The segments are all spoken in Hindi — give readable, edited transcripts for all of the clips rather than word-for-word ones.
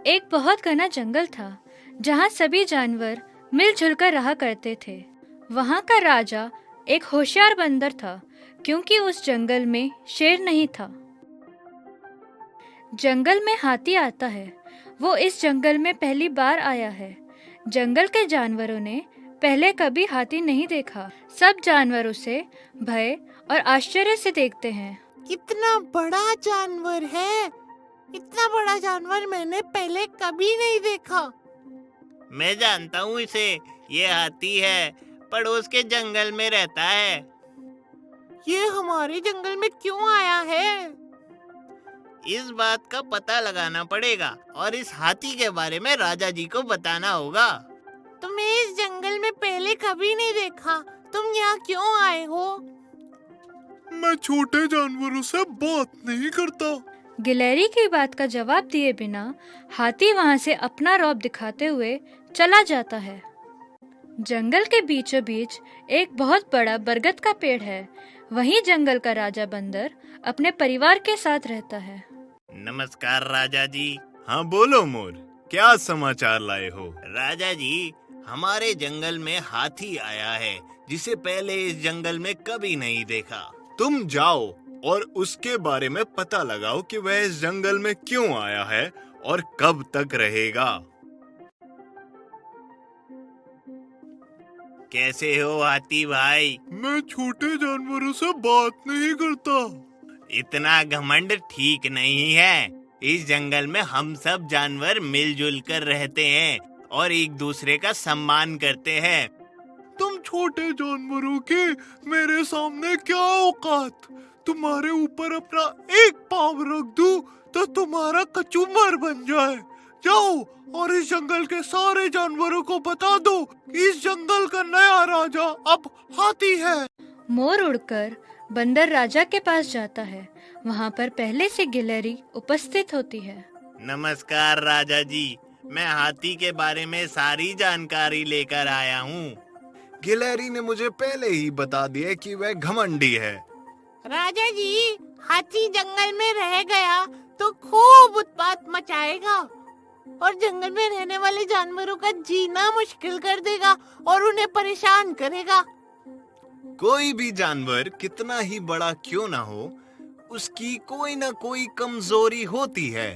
एक बहुत घना जंगल था जहाँ सभी जानवर मिलजुल कर रहा करते थे। वहाँ का राजा एक होशियार बंदर था, क्योंकि उस जंगल में शेर नहीं था। जंगल में हाथी आता है। वो इस जंगल में पहली बार आया है। जंगल के जानवरों ने पहले कभी हाथी नहीं देखा। सब जानवर उसे भय और आश्चर्य से देखते हैं। कितना बड़ा जानवर है। इतना बड़ा जानवर मैंने पहले कभी नहीं देखा। मैं जानता हूँ इसे। ये हाथी है, पड़ोस के जंगल में रहता है। ये हमारे जंगल में क्यों आया है? इस बात का पता लगाना पड़ेगा और इस हाथी के बारे में राजा जी को बताना होगा। तुम्हें इस जंगल में पहले कभी नहीं देखा। तुम यहाँ क्यों आए हो? मैं छोटे जानवरों से बात नहीं करता। गिलहरी की बात का जवाब दिए बिना हाथी वहां से अपना रौब दिखाते हुए चला जाता है। जंगल के बीचों बीच एक बहुत बड़ा बरगद का पेड़ है। वहीं जंगल का राजा बंदर अपने परिवार के साथ रहता है। नमस्कार राजा जी। हाँ बोलो मोर, क्या समाचार लाए हो? राजा जी, हमारे जंगल में हाथी आया है जिसे पहले इस जंगल में कभी नहीं देखा। तुम जाओ और उसके बारे में पता लगाओ कि वह इस जंगल में क्यों आया है और कब तक रहेगा। कैसे हो हाथी भाई? मैं छोटे जानवरों से बात नहीं करता। इतना घमंड ठीक नहीं है। इस जंगल में हम सब जानवर मिलजुल कर रहते हैं और एक दूसरे का सम्मान करते हैं। तुम छोटे जानवरों के मेरे सामने क्या औकात? तुम्हारे ऊपर अपना एक पाँव रख दूं तो तुम्हारा कचूमर बन जाए। जाओ और इस जंगल के सारे जानवरों को बता दो, इस जंगल का नया राजा अब हाथी है। मोर उड़कर बंदर राजा के पास जाता है। वहाँ पर पहले से गिलहरी उपस्थित होती है। नमस्कार राजा जी, मैं हाथी के बारे में सारी जानकारी लेकर आया हूँ। गिलहरी ने मुझे पहले ही बता दिया कि वह घमंडी है। राजा जी, हाथी जंगल में रह गया तो खूब उत्पात मचाएगा और जंगल में रहने वाले जानवरों का जीना मुश्किल कर देगा और उन्हें परेशान करेगा। कोई भी जानवर कितना ही बड़ा क्यों ना हो, उसकी कोई ना कोई कमजोरी होती है।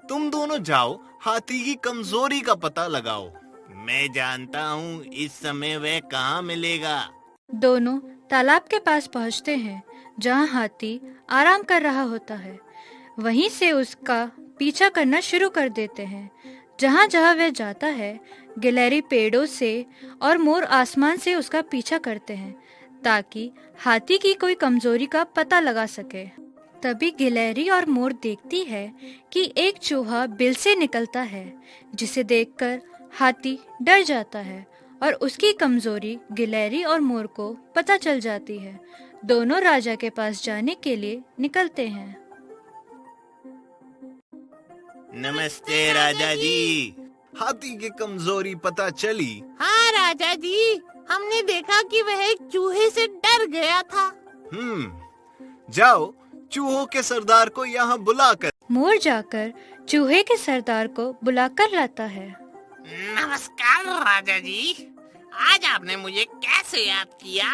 तुम दोनों जाओ, हाथी की कमजोरी का पता लगाओ। मैं जानता हूँ इस समय वह कहाँ मिलेगा। दोनों तालाब के पास पहुँचते हैं, जहाँ हाथी आराम कर रहा होता है। वहीं से उसका पीछा करना शुरू कर देते हैं। जहाँ जहाँ वह जाता है, गिलहरी पेड़ों से और मोर आसमान से उसका पीछा करते हैं, ताकि हाथी की कोई कमजोरी का पता लगा सके। तभी गिलहरी और मोर देखती है कि एक चूहा बिल से निकलता है, जिसे देखकर हाथी डर जाता है और उसकी कमजोरी गिलहरी और मोर को पता चल जाती है। दोनों राजा के पास जाने के लिए निकलते हैं। नमस्ते राजा जी। हाथी की कमजोरी पता चली? हाँ राजा जी, हमने देखा कि वह एक चूहे से डर गया था। जाओ, चूहों के सरदार को यहाँ बुलाकर। मोर जाकर चूहे के सरदार को बुलाकर लाता है। नमस्कार राजा जी, आज आपने मुझे कैसे याद किया?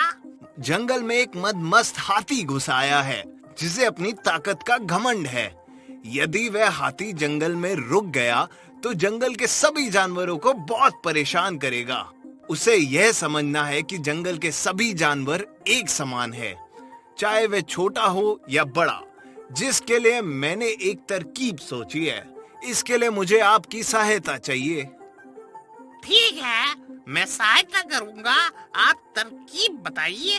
जंगल में एक मदमस्त हाथी घुस आया है, जिसे अपनी ताकत का घमंड है। यदि वह हाथी जंगल में रुक गया तो जंगल के सभी जानवरों को बहुत परेशान करेगा। उसे यह समझना है कि जंगल के सभी जानवर एक समान है, चाहे वह छोटा हो या बड़ा। जिसके लिए मैंने एक तरकीब सोची है। इसके लिए मुझे आपकी सहायता चाहिए। ठीक है, मैं सहायता करूँगा। आप तरकीब बताइए।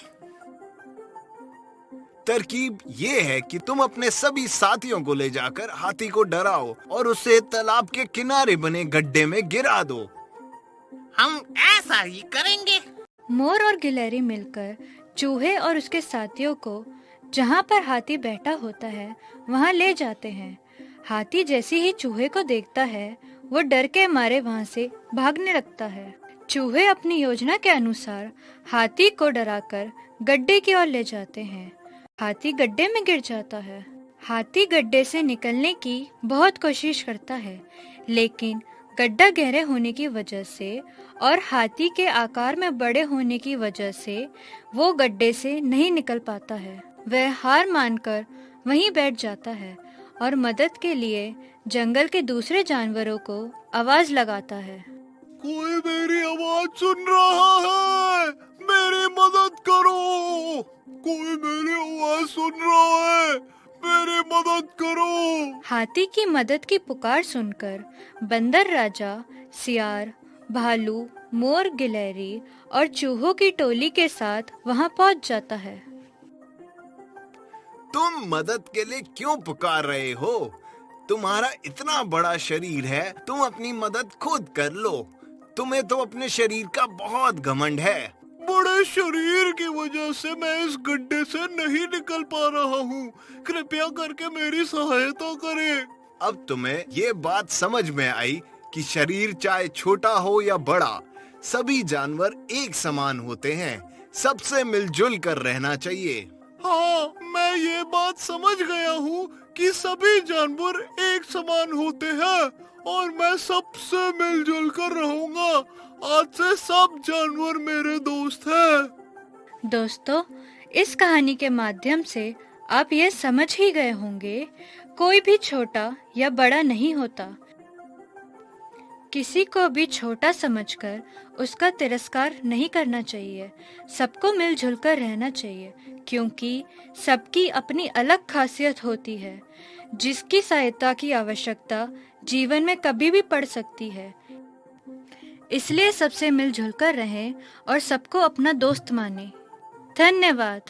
तरकीब ये है कि तुम अपने सभी साथियों को ले जाकर हाथी को डराओ और उसे तालाब के किनारे बने गड्ढे में गिरा दो। हम ऐसा ही करेंगे। मोर और गिलहरी मिलकर चूहे और उसके साथियों को जहाँ पर हाथी बैठा होता है वहाँ ले जाते हैं। हाथी जैसे ही चूहे को देखता है, वो डर के मारे वहाँ से भागने लगता है। चूहे अपनी योजना के अनुसार हाथी को डराकर गड्ढे की ओर ले जाते हैं। हाथी गड्ढे में गिर जाता है। हाथी गड्ढे से निकलने की बहुत कोशिश करता है, लेकिन गड्ढा गहरे होने की वजह से और हाथी के आकार में बड़े होने की वजह से वो गड्ढे से नहीं निकल पाता है। वह हार मानकर वहीं बैठ जाता है और मदद के लिए जंगल के दूसरे जानवरों को आवाज लगाता है। कोई मेरी आवाज सुन रहा है? मेरी मदद करो। कोई मेरी आवाज सुन रहा है? मेरी मदद करो। हाथी की मदद की पुकार सुनकर बंदर राजा सियार, भालू, मोर, गिलहरी और चूहों की टोली के साथ वहां पहुंच जाता है। तुम मदद के लिए क्यों पुकार रहे हो? तुम्हारा इतना बड़ा शरीर है, तुम अपनी मदद खुद कर लो। तुम्हें तो अपने शरीर का बहुत घमंड है। बड़े शरीर की वजह से मैं इस गड्ढे से नहीं निकल पा रहा हूँ। कृपया करके मेरी सहायता करें। अब तुम्हें ये बात समझ में आई कि शरीर चाहे छोटा हो या बड़ा, सभी जानवर एक समान होते हैं। सबसे मिलजुल कर रहना चाहिए। हाँ, मैं ये बात समझ गया हूँ कि सभी जानवर एक समान होते हैं और मैं सबसे मिलजुल कर रहूंगा। आज से सब जानवर मेरे दोस्त हैं। दोस्तों, इस कहानी के माध्यम से आप ये समझ ही गए होंगे, कोई भी छोटा या बड़ा नहीं होता। किसी को भी छोटा समझकर उसका तिरस्कार नहीं करना चाहिए। सबको मिलजुल कर रहना चाहिए, क्योंकि सबकी अपनी अलग खासियत होती है, जिसकी सहायता की आवश्यकता जीवन में कभी भी पड़ सकती है। इसलिए सबसे मिलजुल कर रहें और सबको अपना दोस्त मानें। धन्यवाद।